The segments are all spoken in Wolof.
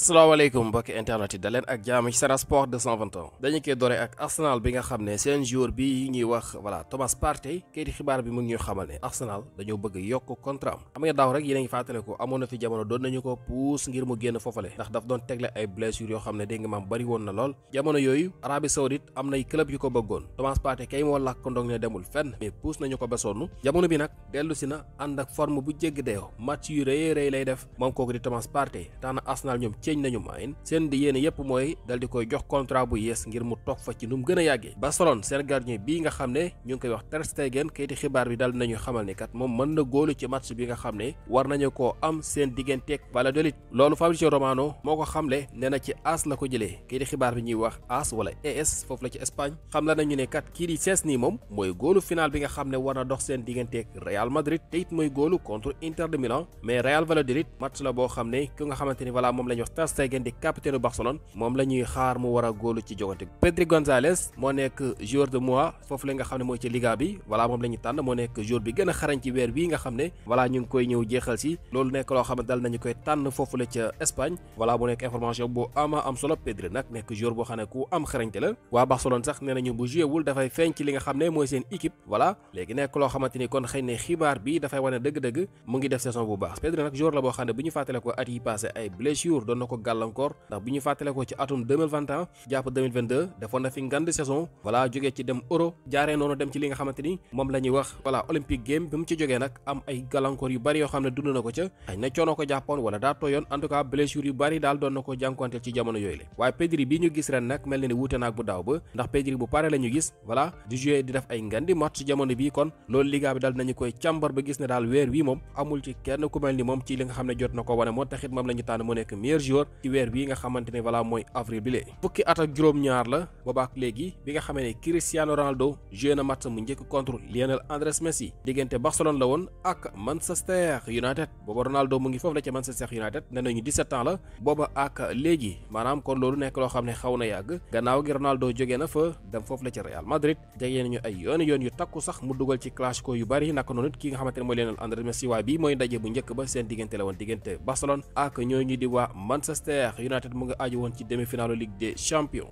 asalaamaaleykum mbokki internet yi daleen ak jaam ci Sen Sport 221 dañu koy doore ak Arsenal bi nga xam ne seen joueur bi ñuy wax voilà Thomas Partey kayiti xibaar bi mu ngi ñuy xamal ne Arsenal dañoo bëgg yokk contrat am xam nga daaw rek yéen a ngi fàttale ko amoon na fi jamono doon nañu ko puus ngir mu génn foofale ndax daf doon tegle ay blessures yoo xam ne dégg nga maam bari woon na lool jamono yooyu Arabie Saoudite am nay club yu ko bëggoon Thomas Partey kay moo làkk ndong ne demul fenn mais puus nañu ko ba sonn jamono bi nag dellu si na ànd ak forme bu jégg dayoo match yu rëy rëy lay def moom kooku di Thomas Partey tax na Arsenal ñoom ceeñ nañu maayin seen di yéene yépp mooy dal di koy jox contrat bu yees ngir mu toog fa ci nu mu gën a yàggee Barcelone seen gardien bii nga xam ne ñu ngi koy wax Ter Stegen kayiti xibaar bi dal nañu xamal ni kat moom mën na góolu ci match bi nga xam ne war nañu koo am seen digganteeg Valladolid loolu Fabrizio Romano moo ko xamle nee na ci AS la ko jëlee kayiti xibaar bi ñuy wax AS wala ES foofu la ci Espaañ xam la nañu ne kat kii di Szczęsny moom mooy góolu final bi nga xam ne war na dox seen digganteeg Real Madrid te it mooy góolu contre Inter de Milan mais Real Valladolid match la boo xam ne ki nga xamante ni voilà moom la ñuy wax Ter Stegen di capitaine u Barcelone moom la ñuy xaar mu war a góolu ci jogante Pedri González moo nekk joueur de mois foofu la nga xam ne mooy ci Liga bi voilà moom la ñu tànn moo nekk joueur bi gën a xarañ ci weer bii nga xam ne voilà ñu ngi koy ñëw jeexal si loolu nekk loo xam ne dal nañu koy tànn foofu la ca Espagne voilà mu nekk information bu ama am solo Pedri nag nekk joueur boo xam ne ku am xarañte la waa Barcelone sax nee nañu bu joué wul dafay feeñ ci li nga xam ne mooy seen équipe voilà léegi nekk loo xamante ni kon xëy ne xibaar bi dafay wane dëgg-dëgg mu ngi def saison bu baax Pedri nag joueur la boo xam ne bu ñu fàttale ko at yi passé ay blessure doon na ko gàllankoor ndax bu ñu fàttale ko ci atum 2021 jàpp 2022 defoon na fi ngand saison voilà jógee ci dem Euro jaaree noonu dem ci li nga xamante ni moom la ñuy wax voilà Olympique game bi mu ci jógee nag am ay gàllankoor yu bari yoo xam ne dund na ko ca xëy na coono ko jàppoon wala daa tooyoon en tout cas blessure yu bari daal doon na ko jànkuwanteel ci jamono yooyu la waaye Pedri bi ñu gis ren nag mel na ni wuute naag bu daaw ba ndax Pedri bu pare la ñu gis voilà di jouer di def ay ngandi match ci jamono bii kon loolu liga bi daal nañu koy càmbar ba gis ne daal weer wi moom amul ci kenn ku mel ni moom ci li nga xam ne jot na ko wane moo taxit moom la ñu tànn mu nekk meilleur joueur ci weer bii nga xamante ne voilà mooy avril bi lee fukki at ak juróom-ñaar la boobaak léegi bi nga xamee ne Cristiano Ronaldo joué na match mu njëkk contre Lionel Andrés Messi diggante Barcelone la woon ak Manchester United booba Ronaldo mu ngi foofu la ca Manchester United nee nañu 17 ans la booba ak léegi maanaam kon loolu nekk loo xam ne xaw na yàgg gannaaw gi Ronaldo jógee na fa dem foofu la ca Real Madrid jegee nañu ay yoon yu takku sax mu dugal ci classico yu bari naka noonu ki nga xamante ne mooy Lionel Andrés Messi waaye bii mooy ndaje bu njëkk ba seen diggante la woon diggante Barcelone ak ñooñu di waa Manchester United mu nga aju woon ci demi-finale Ligue des Champions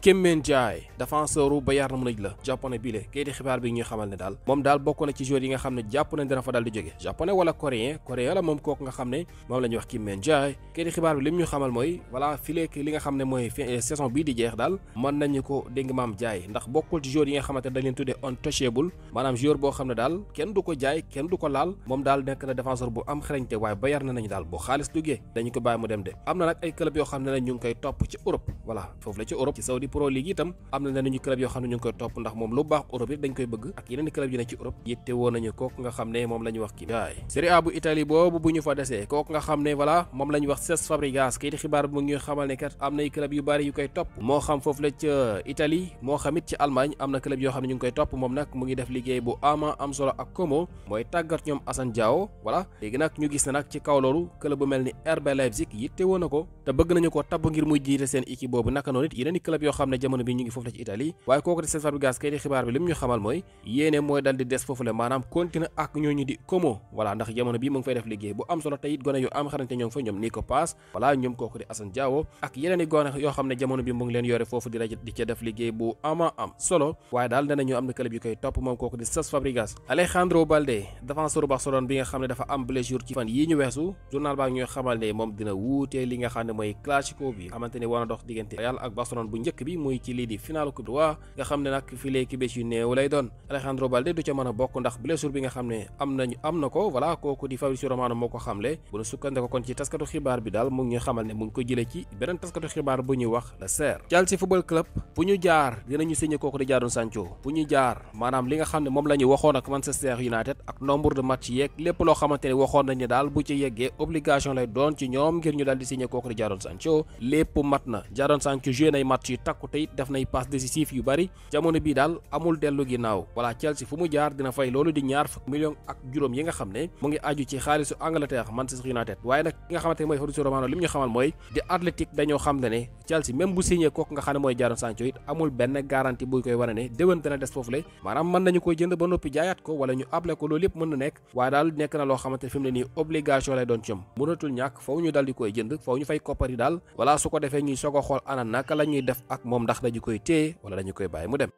Kim Min-jae défenseur u Bayern Munich la japonais bii le kayiti xibaar bi ñuy xamal ne daal moom daal bokk na ci joueurs yi nga xam ne jàpp nañ dina fa daal di jóge japonais wala coréen la moom kooku nga xam ne moom la ñuy wax Kim Min-jae kayiti xibaar bi lim ñu xamal mooy voilà fileek li nga xam ne mooy saison bii di jeex daal mën nañu ko dégg maam jaay ndax bokkul ci joueurs yi nga xamante ne dañ leen tuddee untouchable maanaam joueur boo xam ne daal kenn du ko jaay kenn du ko laal moom daal nekk na défenseur bu am xarañte waaye Bayern nañu daal bu xaalis duggee dañu ko bàyyi mu dem de am na nag ay club yoo xam ne ñu ngi koy topp ci Europe voilà foofu la ci Europe ci Saudi Pro League itam am na nañu club yoo xam ne ñu ngi koy topp ndax moom lu baax Europe it dañ koy bëgg ak yeneen club yi ne ci Europe yitte woon nañu kooku nga xam ne moom la ñuy wax kii waay Serie A bu Italie boobu bu ñu fa desee kooku nga xam ne voilà moom la ñuy wax Cesc Fabregas kayiti xibaar bi mu ngi xamal ne kat am nay club yu bari yu koy topp moo xam foofu la ca Italie moo xam it ci Allemagne am na club yoo xam ne ñu ngi koy topp moom nag mu ngi def liggéey bu ama am solo ak Como mooy tàggat ñoom Assane Diao voilà léegi nag ñu gis ne nag ci kaw loolu club bu mel ni RB Leipzig yitte woon na ko te bëgg nañu ko tabb ngir muy jiite seen équipe boobu naka noonu it yeneen i club yoo xam ne jamono bi ñu ngi foofu la ci Italie waaye kooku di Cesc Fabregas kay di xibaar bi lim ñu xamal mooy yéene mooy dal di des foofu la maanaam continuer ak ñooñu di Como voilà ndax jamono bi mu ngi fay def liggéey bu am solo te it gone yu am xarante ñoo ngi fa ñoom Nico Paz voilà ñoom kooku di Assane Diao ak yeneen i gone yoo xam ne jamono bi mu ngi leen yore foofu di ca def liggéey bu ama am solo waaye daal danañu am na club yu koy topp moom kooku di Cesc Fabregas Alejandro Balde défenseur Barcelone bi nga xam ne dafa am blessure ci fan yii ñu weesu journal baa ñuy xamal ne moom dina wuutee li nga xam ne mooy classico bi xamante ne war na dox diggante Real ak Barcelone bu njëkk bi muy ci lii di final coupe nga xam ne nag fi léegi bés yu néew lay doon Alejandro Balde du ca mën a bokk ndax blessure bi nga xam ne am na ko voilà kooku di Fabrizio Romano moo ko xamle bu nu sukkandeko kon ci taskatu xibaar bi daal mu ngi ñu xamal ne mu ngi ko jëlee ci beneen taskatu xibaar bu ñuy wax Le Serre Chelsea Football Club bu ñu jaar dinañu signé kooku di Jadon Sancho bu ñu jaar maanaam li nga xam ne moom la ñu waxoon ak Manchester United ak nombre de match yeeg lépp loo xamante ne waxoon nañ ne daal bu ci yeggee obligation lay doon ci ñoom ngir ñu daal di signé kooku di Jadon Sancho lépp mat na Jadon Sancho joué nay match yu takku te it def nay passe décisif yu bari jamono bii daal amul dellu ginnaaw voilà Chelsea fu mu jaar dina fay loolu di ñaar fukk millions ak juróom yi nga xam ne mu ngi aju ci xaalisu Angleterre Manchester United waaye nag ki nga xamante ne mooy Fabrizio Romano li mu ñu xamal mooy di Athletic dañoo xam ne Chelsea même bu signé kooku nga xam ne mooy Jadon Sancho it amul benn garantie buy koy wane ne déwén dana des foofu la maanaam mën nañu koy jënd ba noppi jaayaat ko wala ñu able ko loolu yëpp mën na nekk waaye daal nekk na loo xamante ne fi mu ne nii obligation lay doon ci ñoom mënatul ñàkk faw ñu dal di koy jënd faw ñu fay koppar yi daal wala su ko defee ñuy soog a xool ana naka la ñuy def ak moom ndax dañu koy téye wala dañu koy bàyyi mu dem.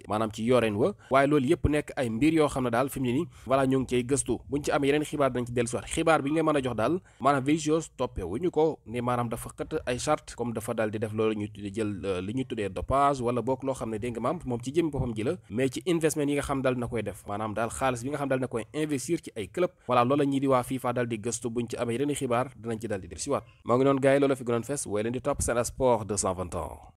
maanaam ci yoreen wa waaye loolu yëpp nekk ay mbir yoo xam ne daal fi mu ne nii voilà ñu ngi cay gëstu buñ ci am yeneen xibaar dañ ci dellusiwaat xibaar bi nga mën a jox daal maanaam Vinicius toppee wuñu ko ni maanaam dafa xët ay charte comme dafa daal di def loolu ñu tuddee jël li ñu tuddee dopage wala boog loo xam ne dégg nga maam moom ci jëmmi boppam ji la mais ci investment yi nga xam daal na koy def maanaam daal xaalis bi nga xam daal na koy investir ci ay club voilà loolu la ñuy di waa FIFA daal di gëstu buñ ci amee yeneen xibaar dinañ ci daal di dellusiwaat moo ngi noonu gars yi loolu fi gënoon fes wooy leen di topp Sen Sport 221